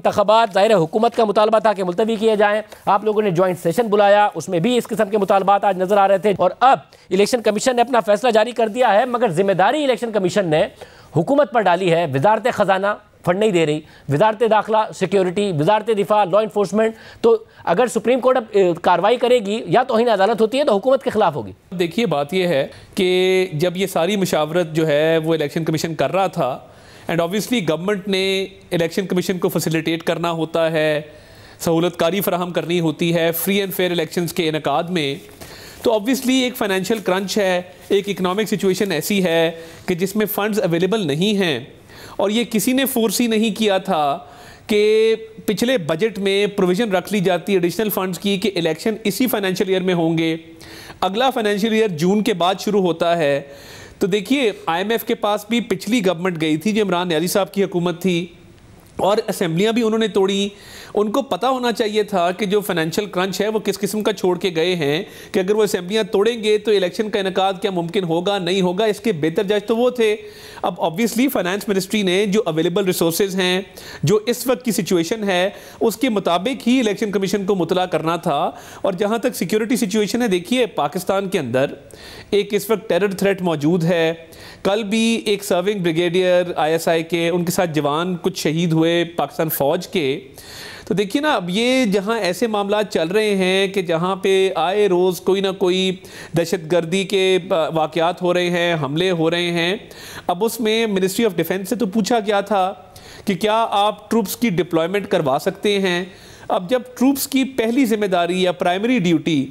انتخابات ظاہر حکومت کا مطالبہ تھا کہ ملتوی کیے جائیں، آپ لوگوں نے جوائنٹ سیشن بلایا، اس میں بھی اس قسم کے مطالبات آج نظر آ رہے تھے، اور اب الیکشن کمیشن نے اپنا فیصلہ جاری کر دیا ہے، مگر ذمہ داری الیکشن کمیشن نے حکومت پر ڈالی ہے۔ وزارت خزانہ فنڈ نہیں دے رہی، وزارت داخلہ سیکیورٹی، وزارت دفاع لا انفورسمنٹ، تو اگر سپریم کورٹ اب کارروائی کرے گی یا توہین عدالت ہوتی ہے تو حکومت کے خلاف ہوگی۔ دیکھیے بات یہ ہے کہ جب یہ ساری مشاورت جو ہے وہ الیکشن کمیشن کر رہا تھا، اینڈ آبویسلی گورنمنٹ نے الیکشن کمیشن کو فیسیلیٹیٹ کرنا ہوتا ہے، سہولت کاری فراہم کرنی ہوتی ہے فری اینڈ فیئر الیکشنز کے انعقاد میں، تو آبویسلی ایک فائنینشیل کرنچ ہے، ایک اکنامک سچویشن ایسی ہے کہ جس میں فنڈز اویلیبل نہیں ہیں، اور یہ کسی نے فورس ہی نہیں کیا تھا کہ پچھلے بجٹ میں پروویژن رکھ لی جاتی ہے ایڈیشنل فنڈز کی کہ الیکشن اسی فائنینشیل ایئر میں ہوں گے، اگلا فائنینشیل ایئر جون کے بعد شروع ہوتا ہے۔ تو دیکھیے آئی ایم ایف کے پاس بھی پچھلی گورنمنٹ گئی تھی جو عمران نیازی صاحب کی حکومت تھی، اور اسمبلیاں بھی انہوں نے توڑی۔ ان کو پتہ ہونا چاہیے تھا کہ جو فائنینشیل کرنچ ہے وہ کس قسم کا چھوڑ کے گئے ہیں، کہ اگر وہ اسمبلیاں توڑیں گے تو الیکشن کا انعقاد کیا ممکن ہوگا نہیں ہوگا، اس کے بہتر جج تو وہ تھے۔ اب آبویسلی فائنانس منسٹری نے جو اویلیبل ریسورسز ہیں، جو اس وقت کی سچویشن ہے، اس کے مطابق ہی الیکشن کمیشن کو مطلع کرنا تھا۔ اور جہاں تک سیکیورٹی سچویشن ہے، دیکھیے پاکستان کے اندر ایک اس وقت ٹیرر تھریٹ موجود ہے۔ کل بھی ایک serving brigadier I S I کے، ان کے ساتھ جوان کچھ شہید ہوئے پاکستان فوج کے۔ تو دیکھیے نا، اب یہ جہاں ایسے معاملات چل رہے ہیں کہ جہاں پہ آئے روز کوئی نہ کوئی دہشت گردی کے واقعات ہو رہے ہیں، حملے ہو رہے ہیں، اب اس میں منسٹری آف ڈیفنس سے تو پوچھا گیا تھا کہ کیا آپ ٹروپس کی ڈپلائمنٹ کروا سکتے ہیں۔ اب جب ٹروپس کی پہلی ذمہ داری یا پرائمری ڈیوٹی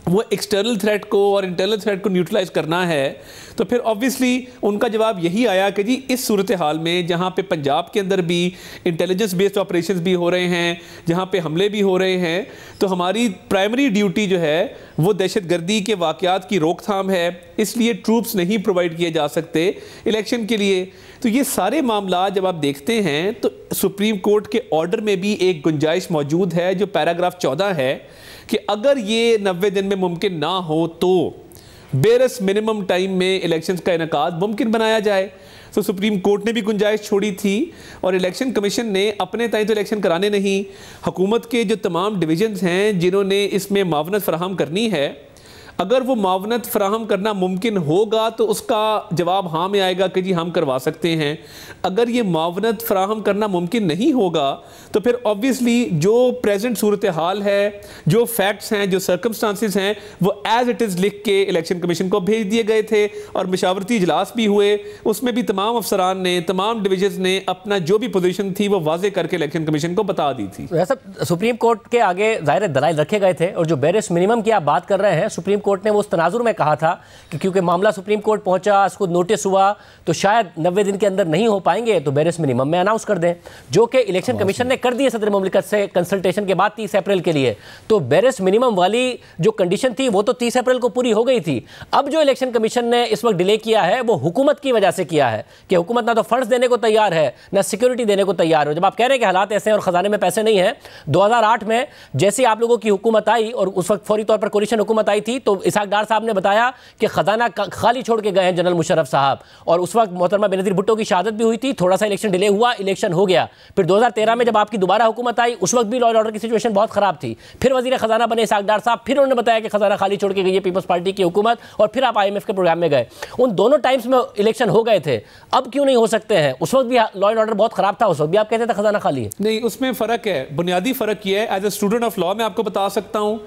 وہ ایکسٹرنل تھریٹ کو اور انٹرنل تھریٹ کو نیوٹرلائز کرنا ہے، تو پھر آبویسلی ان کا جواب یہی آیا کہ جی اس صورتحال میں جہاں پہ پنجاب کے اندر بھی انٹیلیجنس بیسڈ آپریشنز بھی ہو رہے ہیں، جہاں پہ حملے بھی ہو رہے ہیں، تو ہماری پرائمری ڈیوٹی جو ہے وہ دہشت گردی کے واقعات کی روک تھام ہے، اس لیے ٹروپس نہیں پرووائڈ کیے جا سکتے الیکشن کے لیے۔ تو یہ سارے معاملات جب آپ دیکھتے ہیں تو سپریم کورٹ کے آرڈر میں بھی ایک گنجائش موجود ہے جو پیراگراف 14 ہے کہ اگر یہ 90 دن میں ممکن نہ ہو تو بیرس منیمم ٹائم میں الیکشنز کا انعقاد ممکن بنایا جائے۔ تو سپریم کورٹ نے بھی گنجائش چھوڑی تھی، اور الیکشن کمیشن نے اپنے تائیں تو الیکشن کرانے نہیں، حکومت کے جو تمام ڈویژنز ہیں جنہوں نے اس میں معاونت فراہم کرنی ہے، اگر وہ معاونت فراہم کرنا ممکن ہوگا تو اس کا جواب ہاں میں آئے گا کہ جی ہم کروا سکتے ہیں۔ اگر یہ معاونت فراہم کرنا ممکن نہیں ہوگا تو پھر آبویسلی جو پریزنٹ صورتحال ہے، جو فیکٹس ہیں، جو سرکمسٹانسز ہیں، وہ ایز اٹ از لکھ کے الیکشن کمیشن کو بھیج دیے گئے تھے، اور مشاورتی اجلاس بھی ہوئے، اس میں بھی تمام افسران نے، تمام ڈویژنز نے اپنا جو بھی پوزیشن تھی وہ واضح کر کے الیکشن کمیشن کو بتا دی تھی۔ سپریم کورٹ کے آگے ظاہر دلائل رکھے گئے تھے، اور جو بیرس منیمم کی آپ بات کر رہے ہیں، سپریم کورٹ نے وہ اس تناظر میں کہا تھا کہ کیونکہ معاملہ سپریم کورٹ پہنچا، اس کو نوٹس ہوا، تو شاید 90 دن کے اندر نہیں ہو پائیں گے تو بیرس منیمم میں اناؤنس کر دیں، جو کہ الیکشن کمیشن نے کر دیے صدر مملکت سے کنسلٹیشن کے بعد 30 اپریل کے لیے۔ تو بیرس منیمم والی جو کنڈیشن تھی وہ تو 30 اپریل کو پوری ہو گئی تھی۔ اب جو الیکشن کمیشن نے اس وقت ڈیلے کیا ہے وہ حکومت کی وجہ سے کیا ہے کہ حکومت نہ تو فنڈز دینے کو تیار ہے، نہ سیکیورٹی دینے کو تیار ہو۔ جب آپ کہہ رہے ہیں کہ حالات ایسے ہیں اور خزانے میں پیسے نہیں ہیں، 2008 میں جیسے آپ لوگوں کی حکومت آئی اور اس وقت فوری طور پر کولیشن حکومت آئی تھی، تو اسحاق ڈار صاحب نے بتایا کہ خزانہ خالی چھوڑ کے گئے ہیں جنرل مشرف صاحب، اور اس وقت محترمہ بینظیر بھٹو کی شہادت بھی ہوئی تھی، تھوڑا سا الیکشن ڈیلے ہوا، الیکشن ہو گیا۔ پھر 2013 میں جب آپ کی دوبارہ حکومت آئی، اس وقت بھی لا اینڈ آرڈر کی سچویشن بہت خراب تھی، پھر وزیر خزانہ بنے اسحاق ڈار صاحب، پھر انہوں نے بتایا کہ خزانہ خالی چھوڑ کے گئی ہے پیپلز پارٹی کی حکومت، اور پھر آپ آئی ایم ایف کے پروگرام میں گئے۔ ان دونوں ٹائمز میں الیکشن ہو گئے تھے، اب کیوں نہیں ہو سکتے ہیں؟ اس وقت بھی لا اینڈ آرڈر بہت خراب تھا، اس وقت بھی آپ کہتے تھے خزانہ خالی ہے۔ نہیں، اس میں فرق ہے، بنیادی فرق یہ ہے۔ As a student of law میں آپ کو بتا سکتا ہوں،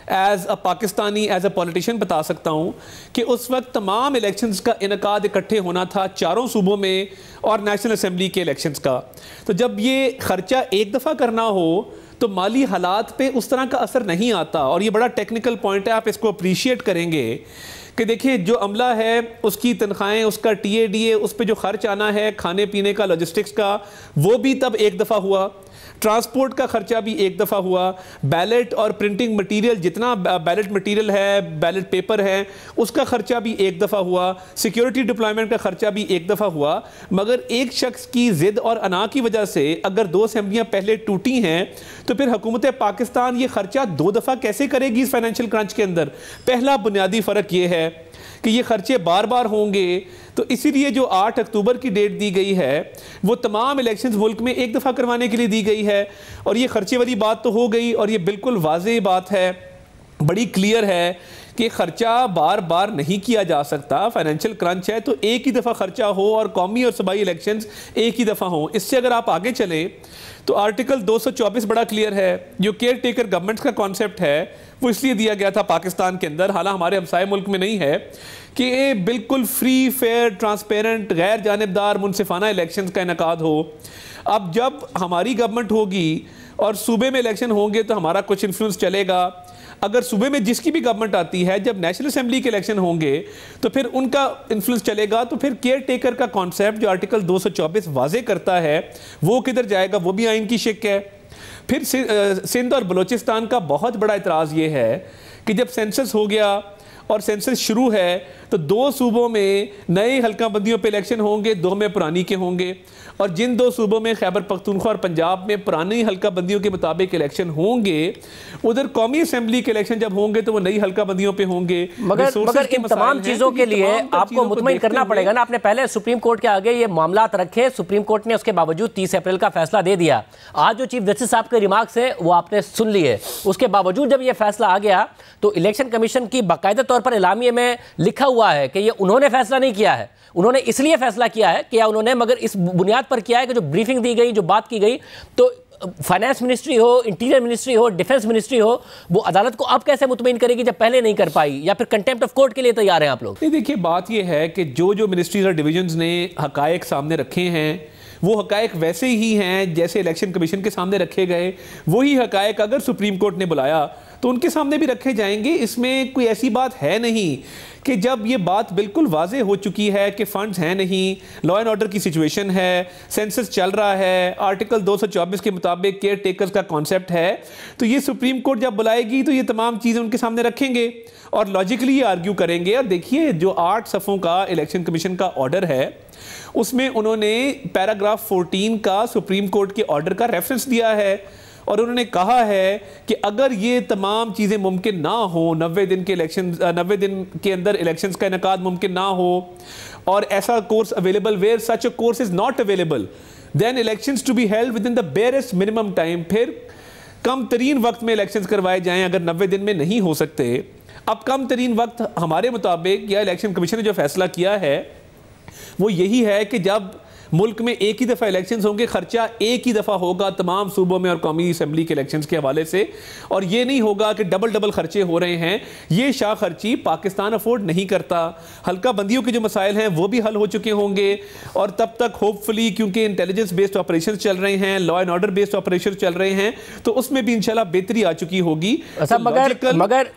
as a Pakistani, as a politician بتا سکتا ہوں کہ اس وقت تمام الیکشنز کا انعقاد اکٹھے ہونا تھا چاروں صوبوں میں، اور نیشنل اسمبلی کے الیکشنز کا۔ تو جب یہ خرچہ ایک دفعہ کرنا ہو تو مالی حالات پہ اس طرح کا اثر نہیں آتا، اور یہ بڑا ٹیکنیکل پوائنٹ ہے، آپ اس کو اپریشیٹ کریں گے کہ دیکھیں جو عملہ ہے اس کی تنخواہیں، اس کا ٹی اے ڈی اے، اس پہ جو خرچ آنا ہے کھانے پینے کا، لاجسٹکس کا، وہ بھی تب ایک دفعہ ہوا، ٹرانسپورٹ کا خرچہ بھی ایک دفعہ ہوا، بیلٹ اور پرنٹنگ مٹیریل، جتنا بیلٹ مٹیریل ہے، بیلٹ پیپر ہے، اس کا خرچہ بھی ایک دفعہ ہوا، سیکیورٹی ڈپلائمنٹ کا خرچہ بھی ایک دفعہ ہوا۔ مگر ایک شخص کی ضد اور انا کی وجہ سے اگر 2 اسمبلیاں پہلے ٹوٹی ہیں تو پھر حکومت پاکستان یہ خرچہ 2 دفعہ کیسے کرے گی اس فائنینشیل کرنچ کے اندر؟ پہلا بنیادی فرق یہ ہے کہ یہ خرچے بار بار ہوں گے، تو اسی لیے جو 8 اکتوبر کی ڈیٹ دی گئی ہے وہ تمام الیکشنز ملک میں ایک دفعہ کروانے کے لیے دی گئی ہے. اور یہ خرچے والی بات تو ہو گئی، اور یہ بالکل واضح بات ہے، بڑی کلیئر ہے کہ خرچہ بار بار نہیں کیا جا سکتا. فائنینشیل کرنچ ہے تو ایک ہی دفعہ خرچہ ہو، اور قومی اور صوبائی الیکشنز ایک ہی دفعہ ہوں. اس سے اگر آپ آگے چلیں تو آرٹیکل 224 بڑا کلیئر ہے. جو کیئر ٹیکر گورنمنٹ کا کانسیپٹ ہے وہ اس لیے دیا گیا تھا پاکستان کے اندر، حالانکہ ہمارے ہمسائے ملک میں نہیں ہے، کہ بالکل فری، فیئر، ٹرانسپیرنٹ، غیر جانبدار، منصفانہ الیکشنز کا انعقاد ہو. اب جب ہماری گورنمنٹ ہوگی اور صوبے میں الیکشن ہوں گے تو ہمارا کچھ انفلوئنس چلے گا. اگر صوبے میں جس کی بھی گورنمنٹ آتی ہے، جب نیشنل اسمبلی کے الیکشن ہوں گے تو پھر ان کا انفلوئنس چلے گا. تو پھر کیئر ٹیکر کا کانسیپٹ جو آرٹیکل 224 واضح کرتا ہے وہ کدھر جائے گا؟ وہ بھی آئین کی شک ہے. پھر سندھ اور بلوچستان کا بہت بڑا اعتراض یہ ہے کہ جب سینسس ہو گیا اور سینسس شروع ہے تو 2 صوبوں میں نئے حلقہ بندیوں پہ الیکشن ہوں گے، 2 میں پرانی کے ہوں گے. اور جن 2 صوبوں میں خیبر پختونخوا اور پنجاب میں پرانی حلقہ بندیوں کے مطابق الیکشن ہوں گے، ادھر قومی اسمبلی کے الیکشن جب ہوں گے تو وہ نئی حلقہ بندیوں پہ ہوں گے. مگر ان تمام چیزوں کے لیے آپ کو مطمئن کرنا پڑے گا نا. آپ نے پہلے سپریم کورٹ کے آگے یہ معاملات رکھے، سپریم کورٹ نے اس کے باوجود 30 اپریل کا فیصلہ دے دیا. آج جو چیف جسٹس صاحب کے ریمارکس ہے وہ آپ نے سن لیے. اس کے باوجود جب یہ فیصلہ آ گیا تو الیکشن کمیشن کی باقاعدہ طور پر اعلامیے میں لکھا ہوا ہے کہ یہ انہوں نے فیصلہ نہیں کیا ہے، انہوں نے اس لیے فیصلہ کیا ہے، کیا انہوں نے مگر اس بنیاد پر کیا ہے کہ جو بریفنگ دی گئی، جو بات کی گئی، تو فائنانس منسٹری ہو، انٹیریئر منسٹری ہو، ڈیفنس منسٹری ہو، وہ عدالت کو اب کیسے مطمئن کرے گی جب پہلے نہیں کر پائی؟ یا پھر کنٹیمپٹ آف کورٹ کے لیے تیار ہیں آپ لوگ؟ نہیں، دیکھیے بات یہ ہے کہ جو منسٹریز اور ڈویژنز نے حقائق سامنے رکھے ہیں وہ حقائق ویسے ہی ہیں جیسے الیکشن کمیشن کے سامنے رکھے گئے. وہی حقائق اگر سپریم کورٹ نے بلایا تو ان کے سامنے بھی رکھے جائیں گے. اس میں کوئی ایسی بات ہے نہیں کہ جب یہ بات بالکل واضح ہو چکی ہے کہ فنڈز ہیں نہیں، لا اینڈ آرڈر کی سچویشن ہے، سینسس چل رہا ہے، آرٹیکل 224 کے مطابق کیئر ٹیکرز کا کانسیپٹ ہے، تو یہ سپریم کورٹ جب بلائے گی تو یہ تمام چیزیں ان کے سامنے رکھیں گے اور لاجیکلی یہ آرگیو کریں گے. اور دیکھیے جو 8 صفحوں کا الیکشن کمیشن کا آرڈر ہے اس میں انہوں نے پیراگراف 14 کا سپریم کورٹ کے آرڈر کا ریفرنس دیا ہے، اور انہوں نے کہا ہے کہ اگر یہ تمام چیزیں ممکن نہ ہوں، 90 دن کے اندر الیکشنز کا انعقاد ممکن نہ ہو، اور ایسا course available where such a course is not available then elections to be held within the barest minimum time, پھر کم ترین وقت میں الیکشنز کروائے جائیں اگر 90 دن میں نہیں ہو سکتے. اب کم ترین وقت ہمارے مطابق یا الیکشن کمیشن نے جو فیصلہ کیا ہے وہ یہی ہے کہ جب ملک میں ایک ہی دفعہ الیکشنز ہوں گے، خرچہ ایک ہی دفعہ ہوگا تمام صوبوں میں اور قومی اسمبلی کے الیکشنز کے حوالے سے، اور یہ نہیں ہوگا کہ ڈبل خرچے ہو رہے ہیں. یہ شاہ خرچی پاکستان افورڈ نہیں کرتا. حلقہ بندیوں کے جو مسائل ہیں وہ بھی حل ہو چکے ہوں گے، اور تب تک ہوپ فلی کیونکہ انٹیلیجنس بیسڈ آپریشنز چل رہے ہیں، law and order based operations چل رہے ہیں، تو اس میں بھی انشاءاللہ بہتری آ چکی ہوگی. مگر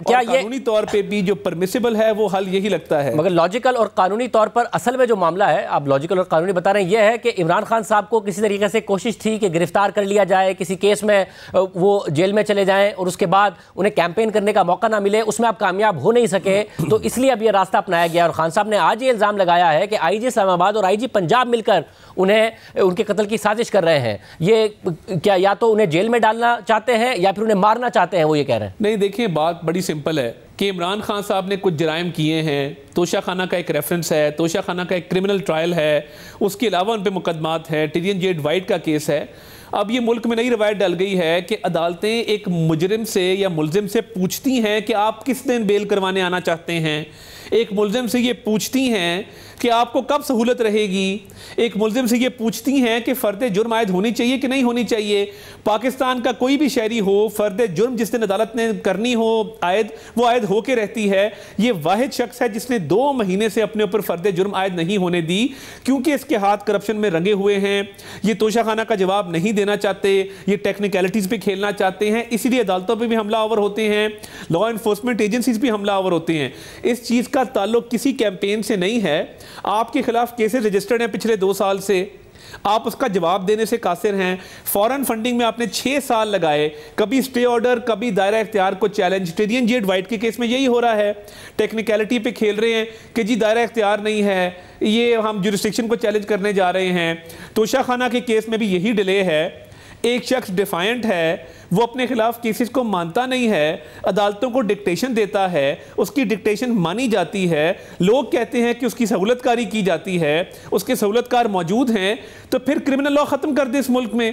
کیا یہ قانونی طور پہ بھی جو پرمیسیبل ہے وہ حل یہی لگتا ہے. مگر لاجیکل اور قانونی طور پر اصل میں جو معاملہ ہے، آپ لاجیکل اور قانونی بتا رہے ہیں، یہ ہے کہ عمران خان صاحب کو کسی طریقے سے کوشش تھی کہ گرفتار کر لیا جائے، کسی کیس میں وہ جیل میں چلے جائیں اور اس کے بعد انہیں کیمپین کرنے کا موقع نہ ملے، اس میں آپ کامیاب ہو نہیں سکے، تو اس لیے اب یہ راستہ اپنایا گیا. اور خان صاحب نے آج یہ الزام لگایا ہے کہ آئی جی اسلام آباد اور آئی جی پنجاب مل کر انہیں ان کے قتل کی سازش کر رہے ہیں. یہ کیا یا تو انہیں جیل میں ڈالنا چاہتے ہیں یا پھر انہیں مارنا چاہتے ہیں، وہ یہ کہہ رہے ہیں. نہیں، دیکھیں بات بڑی سمپل ہے کہ عمران خان صاحب نے کچھ جرائم کیے ہیں، توشہ خانہ کا ایک ریفرنس ہے، توشہ خانہ کا ایک کرمنل ٹرائل ہے، اس کے علاوہ ان پہ مقدمات ہیں، ٹیرین جیڈ وائٹ کا کیس ہے. اب یہ ملک میں نئی روایت ڈل گئی ہے کہ عدالتیں ایک مجرم سے یا ملزم سے پوچھتی ہیں کہ آپ کس دن بیل کروانے آنا چاہتے ہیں. ایک ملزم سے یہ پوچھتی ہیں کہ آپ کو کب سہولت رہے گی. ایک ملزم سے یہ پوچھتی ہیں کہ فرد جرم عائد ہونی چاہیے کہ نہیں ہونی چاہیے. پاکستان کا کوئی بھی شہری ہو، فرد جرم جس دن عدالت نے کرنی ہو عائد، وہ عائد ہو کے رہتی ہے. یہ واحد شخص ہے جس نے 2 مہینے سے اپنے اوپر فرد جرم عائد نہیں ہونے دی کیونکہ اس کے ہاتھ کرپشن میں رنگے ہوئے ہیں. یہ توشہ خانہ کا جواب نہیں دینا چاہتے، یہ ٹیکنیکلٹیز پہ کھیلنا چاہتے ہیں، اسی لیے عدالتوں پہ بھی حملہ آور ہوتے ہیں، لا انفورسمنٹ ایجنسیز بھی حملہ آور ہوتے ہیں. اس چیز کا تعلق کسی کیمپین سے نہیں ہے. آپ کے خلاف کیسز رجسٹرڈ ہیں پچھلے 2 سال سے، آپ اس کا جواب دینے سے قاصر ہیں. فورن فنڈنگ میں آپ نے 6 سال لگائے، کبھی سٹے آرڈر، کبھی دائرہ اختیار کو چیلنج. ٹیرین جیڈ وائٹ کے کیس میں یہی ہو رہا ہے، ٹیکنیکلٹی پہ کھیل رہے ہیں کہ جی دائرہ اختیار نہیں ہے، یہ ہم جورسڈکشن کو چیلنج کرنے جا رہے ہیں. توشہ خانہ کے کیس میں بھی یہی ڈیلے ہے. ایک شخص ڈیفائنٹ ہے، وہ اپنے خلاف کیسز کو مانتا نہیں ہے، عدالتوں کو ڈکٹیشن دیتا ہے، اس کی ڈکٹیشن مانی جاتی ہے، لوگ کہتے ہیں کہ اس کی سہولت کاری کی جاتی ہے، اس کے سہولت کار موجود ہیں، تو پھر کرمنل لا ختم کر دے اس ملک میں۔